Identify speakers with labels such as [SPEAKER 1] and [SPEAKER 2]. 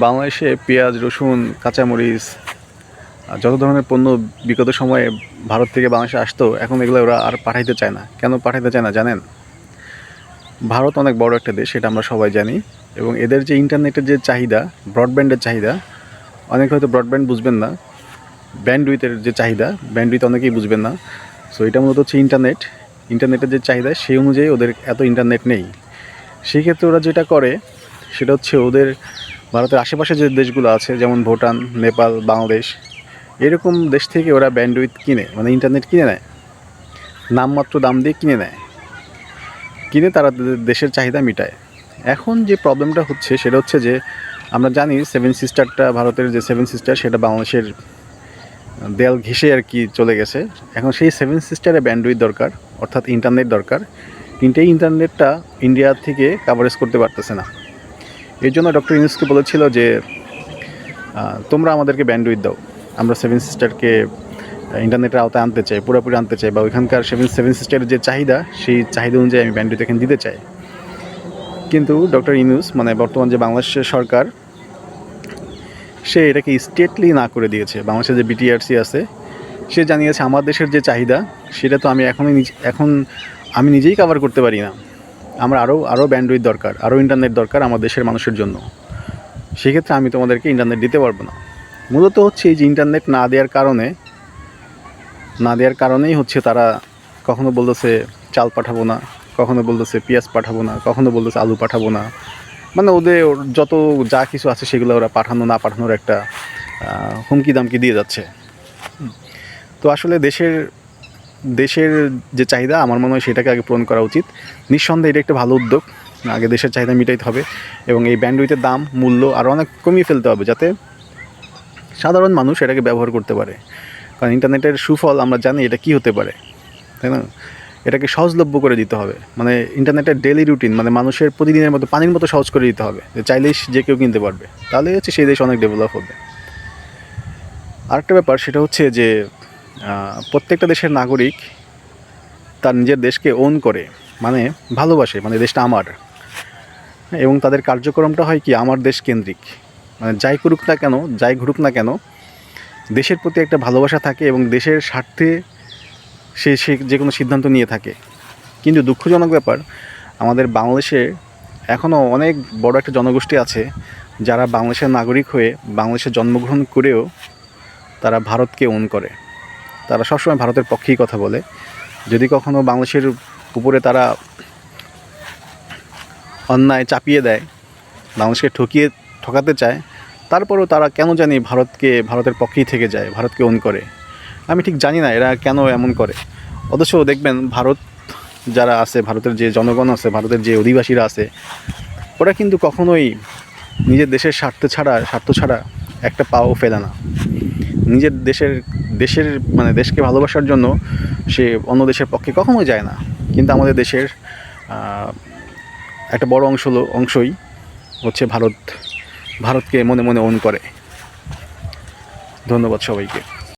[SPEAKER 1] বাংলাদেশে পেঁয়াজ, রসুন, কাঁচামরিচ যত ধরনের পণ্য বিগত সময়ে ভারত থেকে বাংলাদেশে আসতো, এখন এগুলো ওরা আর পাঠাইতে চায় না। কেন পাঠাইতে চায় না জানেন? ভারত অনেক বড় একটা দেশ, সেটা আমরা সবাই জানি। এবং এদের যে ইন্টারনেটের যে চাহিদা, ব্রডব্যান্ডের চাহিদা, অনেকে হয়তো ব্রডব্যান্ড বুঝবেন না, ব্যান্ডউইথের যে চাহিদা, ব্যান্ডউইথ অনেকেই বুঝবেন না। সো এটা মূলত হচ্ছে ইন্টারনেটের যে চাহিদা, সেই অনুযায়ী ওদের এত ইন্টারনেট নেই। সেই ক্ষেত্রে ওরা যেটা করে সেটা হচ্ছে ওদের ভারতের আশেপাশে যে দেশগুলো আছে, যেমন ভুটান, নেপাল, বাংলাদেশ, এরকম দেশ থেকে ওরা ব্যান্ডউইথ কিনে, মানে ইন্টারনেট কিনে নেয়, নামমাত্র দাম দিয়ে কিনে তারা দেশের চাহিদা মিটায়। এখন যে প্রবলেমটা হচ্ছে সেটা হচ্ছে যে আমরা জানি সেভেন সিস্টারটা, ভারতের যে সেভেন সিস্টার, সেটা বাংলাদেশের দেয়াল ঘেঁষে আর কি চলে গেছে। এখন সেই সেভেন সিস্টারে ব্যান্ডউইথ দরকার, অর্থাৎ ইন্টারনেট দরকার, কিন্তু এই ইন্টারনেটটা ইন্ডিয়া থেকে কাভারেজ করতে পারতেছে না। এর জন্য ডক্টর ইউনূসকে বলেছিল যে তোমরা আমাদেরকে ব্যান্ডউইথ দাও, আমরা সেভেন সিস্টারকে ইন্টারনেটের আওতায় আনতে চাই, পুরোপুরি আনতে চাই, বা ওইখানকার সেভেন সিস্টারের যে চাহিদা, সেই চাহিদা অনুযায়ী আমি ব্যান্ডউইথ এখানে দিতে চাই। কিন্তু ডক্টর ইউনূস, মানে বর্তমান যে বাংলাদেশের সরকার, সে এটাকে স্টেটলি না করে দিয়েছে। বাংলাদেশের যে বিটিআরসি আছে, সে জানিয়েছে আমার দেশের যে চাহিদা, সেটা তো আমি এখন আমি নিজেই কাভার করতে পারি না, আমার আরও ব্যান্ডউইথ দরকার, আরও ইন্টারনেট দরকার আমার দেশের মানুষের জন্য। সেক্ষেত্রে আমি তোমাদেরকে ইন্টারনেট দিতে পারবো না। মূলত হচ্ছে এই যে ইন্টারনেট না দেওয়ার কারণেই হচ্ছে তারা কখনো বলতেছে চাল পাঠাবো না, কখনো বলতেছে পেঁয়াজ পাঠাবো না, কখনো বলতেছে আলু পাঠাবো না। মানে ওদের যত যা কিছু আছে সেগুলো ওরা পাঠানো না পাঠানোর একটা হুমকি দামকি দিয়ে যাচ্ছে। তো আসলে দেশের যে চাহিদা, আমার মনে হয় সেটাকে আগে পূরণ করা উচিত। নিঃসন্দেহে এটা একটা ভালো উদ্যোগ। আগে দেশের চাহিদা মিটাইতে হবে এবং এই ব্যান্ডউইথের দাম, মূল্য আরও অনেক কমিয়ে ফেলতে হবে, যাতে সাধারণ মানুষ এটাকে ব্যবহার করতে পারে। কারণ ইন্টারনেটের সুফল আমরা জানি এটা কী হতে পারে, তাই না? এটাকে সহজলভ্য করে দিতে হবে, মানে ইন্টারনেটের ডেইলি রুটিন, মানে মানুষের প্রতিদিনের মতো পানির মতো সহজ করে দিতে হবে, যে চাইলেই যে কেউ কিনতে পারবে। তাহলে হচ্ছে সেই দেশ অনেক ডেভেলপ হবে। আরেকটা ব্যাপার সেটা হচ্ছে যে প্রত্যেকটা দেশের নাগরিক তার নিজের দেশকে ওন করে, মানে ভালোবাসে, মানে দেশটা আমার, এবং তাদের কার্যক্রমটা হয় কি আমার দেশ কেন্দ্রিক। মানে যাই ঘটুক না কেন দেশের প্রতি একটা ভালোবাসা থাকে এবং দেশের স্বার্থে সে যে কোনো সিদ্ধান্ত নিয়ে থাকে। কিন্তু দুঃখজনক ব্যাপার, আমাদের বাংলাদেশে এখনও অনেক বড় একটা জনগোষ্ঠী আছে যারা বাংলাদেশের নাগরিক হয়ে, বাংলাদেশে জন্মগ্রহণ করেও তারা ভারতকে ওন করে। তারা সবসময় ভারতের পক্ষেই কথা বলে। যদি কখনো বাংলাদেশের উপরে তারা অন্যায় চাপিয়ে দেয়, বাংলাদেশকে ঠকাতে চায়, তারপরেও তারা কেন জানি ভারতের পক্ষেই থেকে যায়, ভারতকে ওন করে। আমি ঠিক জানি না এরা কেন এমন করে। অথচ দেখবেন ভারত যারা আছে, ভারতের যে জনগণ আছে, ভারতের যে অধিবাসীরা আছে, ওরা কিন্তু কখনোই নিজের দেশের স্বার্থ ছাড়া একটা পাও ফেলে না। নিজের দেশের মানে দেশকে ভালোবাসার জন্য সে অন্য দেশের পক্ষে কখনোই যায় না। কিন্তু আমাদের দেশের একটা বড় অংশই হচ্ছে ভারতকে মনে মনে ওন করে। ধন্যবাদ সবাইকে।